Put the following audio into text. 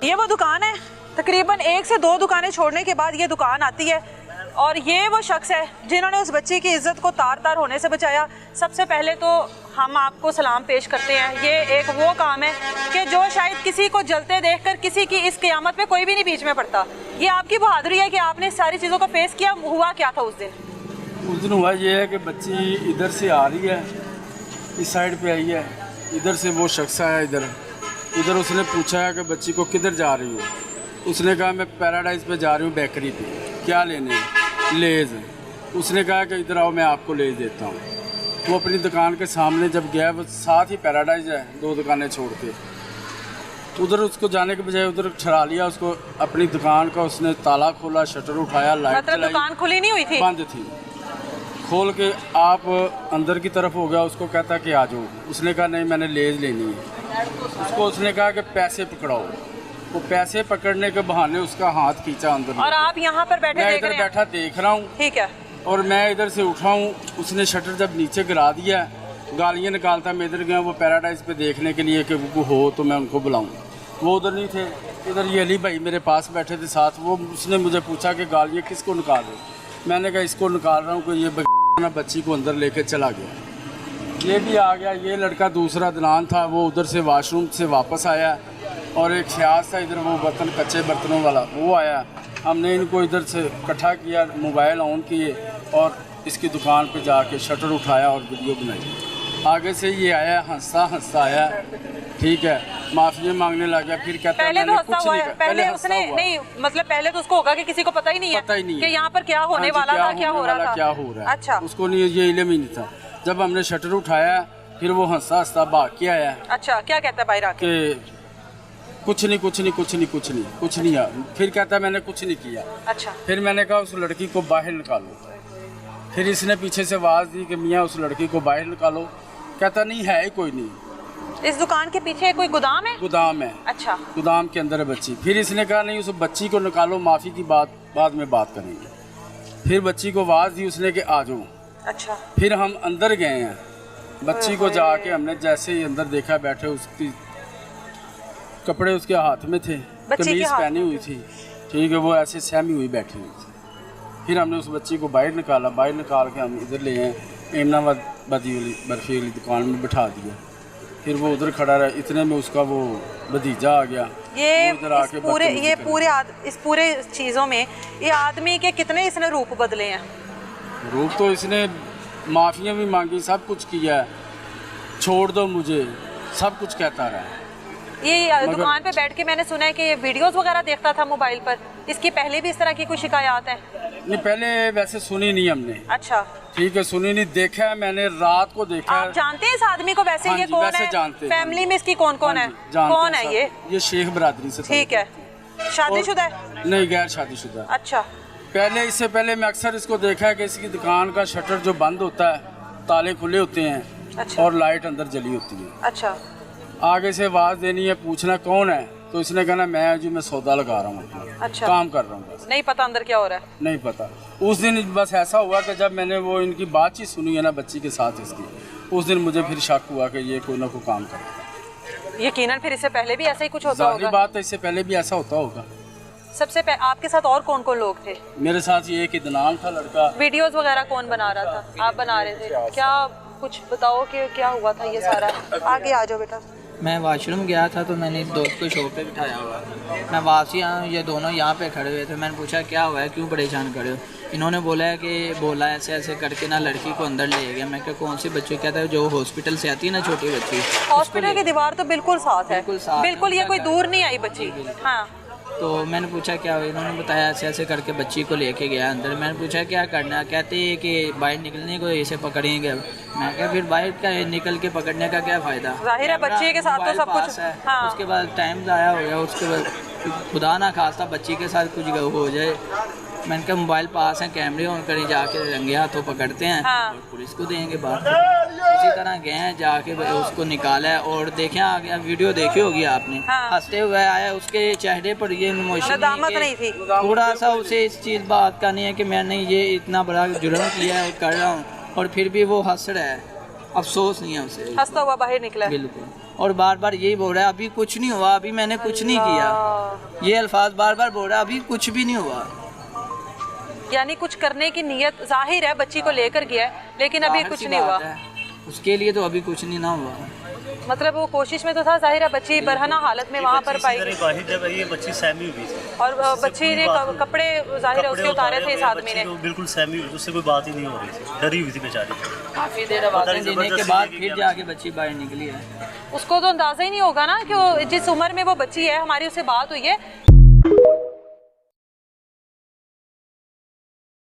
ये वो दुकान है, तकरीबन 1 से 2 दुकानें छोड़ने के बाद ये दुकान आती है और ये वो शख्स है जिन्होंने उस बच्ची की इज्जत को तार तार होने से बचाया। सबसे पहले तो हम आपको सलाम पेश करते हैं। ये एक वो काम है कि जो शायद किसी को जलते देखकर किसी की इस क़यामत में कोई भी नहीं बीच में पड़ता। ये आपकी बहादुरी है कि आपने सारी चीज़ों को फेस किया। हुआ क्या था उस दिन? उस दिन हुआ ये है कि बच्ची इधर से आ रही है, इस साइड पे आई है, इधर से वो शख्स आया इधर उसने पूछा है कि बच्ची को किधर जा रही हो। उसने कहा मैं पैराडाइज पे जा रही हूँ, बेकरी पे। क्या लेने? लेज़। उसने कहा कि इधर आओ मैं आपको लेज़ देता हूँ। वो अपनी दुकान के सामने जब गया, वो साथ ही पैराडाइज है, 2 दुकानें छोड़ के उधर उसको जाने के बजाय उधर ठहरा लिया उसको। अपनी दुकान का उसने ताला खोला, शटर उठाया, लाइट मतलब दुकान खुली नहीं हुई थी? बंद थी। खोल के आप अंदर की तरफ हो गया, उसको कहता कि आ जाओ। उसने कहा नहीं मैंने लेज़ लेनी है। उसको उसने कहा कि पैसे पकड़ाओ। वो पैसे पकड़ने के बहाने उसका हाथ खींचा अंदर। और आप यहाँ पर बैठे मैं देख इधर रहे हैं? बैठा देख रहा हूँ। ठीक है। और मैं इधर से उठा हूँ, उसने शटर जब नीचे गिरा दिया, गालियाँ निकालता। मैं इधर गया वो पैराडाइज पे देखने के लिए कि वो हो तो मैं उनको बुलाऊँ। वो उधर नहीं थे। इधर ये अली भाई मेरे पास बैठे थे साथ। वो उसने मुझे पूछा कि गालियाँ किसको निकाल रहे? मैंने कहा इसको निकाल रहा हूँ कि ये बच्ची को अंदर लेके चला गया। ये भी आ गया। ये लड़का दूसरा दलान था, वो उधर से वाशरूम से वापस आया। और एक शयाज था इधर, वो बर्तन कच्चे बर्तनों वाला, वो आया। हमने इनको इधर से इकट्ठा किया, मोबाइल ऑन किए और इसकी दुकान पे जाके शटर उठाया और वीडियो बनाई। आगे से ये आया, हंसता हंसता आया, ठीक है, माफी मांगने लग गया। फिर कहता पहले तो हंसता हुआ है, पहले हंसता उसने हुआ। नहीं, मतलब पहले तो उसको होगा कि किसी को पता ही नहीं है कि यहाँ पर क्या होने वाला था, क्या हो रहा था, क्या हो रहा है। अच्छा, उसको नहीं, ये इल्म ही नहीं था। जब हमने शटर उठाया फिर वो हंसता हंसता भाग के आया। अच्छा, क्या कहता है बाहर आके? कि कुछ नहीं यार। फिर कहता है मैंने कुछ नहीं किया। अच्छा। फिर मैंने कहा उस लड़की को बाहर निकालो। फिर इसने पीछे से आवाज़ दी कि मियाँ उस लड़की को बाहर निकालो। कहता नहीं है ही कोई नहीं। इस दुकान के पीछे कोई गोदाम है? गोदाम है। अच्छा। गोदाम के अंदर है बच्ची। फिर इसने कहा नहीं उस बच्ची को निकालो, माफ़ी की बात बाद में बात करेंगे। फिर बच्ची को आवाज़ दी उसने कि आ जाओ। अच्छा। फिर हम अंदर गए हैं। बच्ची को जाके हमने जैसे ही अंदर देखा, बैठे उसकी कपड़े उसके हाथ में थे, कमीज पहनी हुई थी, ठीक है, वो ऐसे सहमी हुई बैठी हुई थी। फिर हमने उस बच्ची को बाहर निकाला। बाहर निकाल के हम इधर ले आए, एमनाबाद बदी वाली बर्फी वाली दुकान में बिठा दिया। फिर वो उधर खड़ा रहा। इतने में उसका वो भतीजा आ गया। इस पूरे चीज़ों में ये आदमी के कितने इसने रूप बदले हैं? रूप तो इसने माफियाँ भी मांगी, सब कुछ किया है, छोड़ दो मुझे, सब कुछ कहता रहा। ये दुकान पे बैठ के मैंने सुना है कि ये वीडियोस वगैरह देखता था मोबाइल पर। इसकी पहले भी इस तरह की कोई शिकायत है? नहीं, पहले वैसे सुनी नहीं हमने। अच्छा, ठीक है, सुनी नहीं, देखा है मैंने, रात को देखा। आप जानते हैं इस आदमी को वैसे? ये कौन है? जानते हैं। फैमिली में इसकी कौन कौन है? कौन है ये शेख बरादरी से। ठीक है। शादीशुदा है? नहीं, गैर शादीशुदा। अच्छा। पहले इससे पहले मैं अक्सर इसको देखा है कि इसकी दुकान का शटर जो बंद होता है, ताले खुले होते हैं। अच्छा। और लाइट अंदर जली होती है। अच्छा। आगे से आवाज़ देनी है, पूछना कौन है, तो इसने कहना मैं सौदा लगा रहा हूँ। अच्छा। काम कर रहा हूँ, नहीं पता अंदर क्या हो रहा है? नहीं पता। उस दिन बस ऐसा हुआ कि जब मैंने वो इनकी बातचीत सुनी है ना बच्ची के साथ इसकी, उस दिन मुझे फिर शक हुआ कि ये कोई ना कोई काम करे। यकीनन फिर इससे पहले भी ऐसा ही कुछ होता होगा। बात है, इससे पहले भी ऐसा होता होगा। सबसे आपके साथ और कौन कौन लोग थे? मेरे साथ ये एक इदनान था लड़का। वीडियोस वगैरह कौन बना रहा था? आप बना रहे थे क्या? कुछ बताओ कि क्या हुआ था ये सारा। आगे आ जाओ बेटा। मैं वॉशरूम गया था तो मैंने एक दोस्त को शॉप पे बिठाया हुआ। मैं वापसी आया, ये दोनों यहाँ पे खड़े हुए थे। मैंने पूछा क्या हुआ है, क्यों परेशान खड़े हो? इन्होंने बोला है कि ऐसे ऐसे करके ना लड़की को अंदर ले गया। मैं क्या कौन सी बच्ची? कहता है जो हॉस्पिटल से आती है ना, छोटी बच्ची। हॉस्पिटल की दीवार तो बिल्कुल साथ है, बिल्कुल ये कोई दूर नहीं आई बच्ची। हाँ। तो मैंने पूछा क्या हुआ? इन्होंने बताया ऐसे ऐसे करके बच्ची को लेके गया अंदर। मैंने पूछा क्या करना? कहते हैं कि बाहर निकलने को इसे पकड़ेंगे। मैं क्या फिर बाहर का निकल के पकड़ने का क्या फ़ायदा? जाहिर है बच्चे के साथ तो सब कुछ है। हाँ। उसके बाद टाइम ज़ाया हो गया। उसके बाद खुदा ना खास्ता बच्ची के साथ कुछ हो जाए। मैंने कहा मोबाइल पास है, कैमरे ऑन करें, जाके रंगे हाथों पकड़ते हैं। हाँ। और पुलिस को देंगे बात। इसी तरह गए हैं, जाके उसको निकाला है। और देखें आ गया, वीडियो देखी होगी आपने। हाँ। हंसते हुए आया, उसके चेहरे पर ये इमोशन नहीं थी। थोड़ा सा उसे इस चीज़ बात का नहीं है कि मैंने ये इतना बड़ा जुर्म किया है और कर रहा हूँ, और फिर भी वो हंस रहा है। अफसोस नहीं है उसे। हंसता हुआ बाहर निकला। बिल्कुल। और बार बार यही बोल रहा है अभी कुछ नहीं हुआ, अभी मैंने कुछ नहीं किया। ये अल्फाज बार बार बोल रहा है, अभी कुछ भी नहीं हुआ। यानी कुछ करने की नीयत जाहिर है, बच्ची को लेकर गया है, लेकिन अभी बाहर कुछ सी नहीं हुआ। बात है, उसके लिए तो अभी कुछ नहीं ना हुआ। मतलब वो कोशिश में तो था, जाहिर है बच्ची बरहना हालत में वहाँ पर पाई गई। बाहर जब ये बच्ची सहमी हुई थी और बच्ची ने कपड़े जाहिर है उसके उतारे थे इस आदमी ने। बिल्कुल सहमी हुई, उससे कोई बात ही नहीं हो रही थी, डरी हुई थी बेचारी। काफ़ी देर आवाज़ें देने के बाद फिर जाके बच्ची बाहर निकली है। उसको तो अंदाजा ही नहीं होगा ना कि वो जिस उम्र में वो बच्ची है, हमारी उससे बात हुई है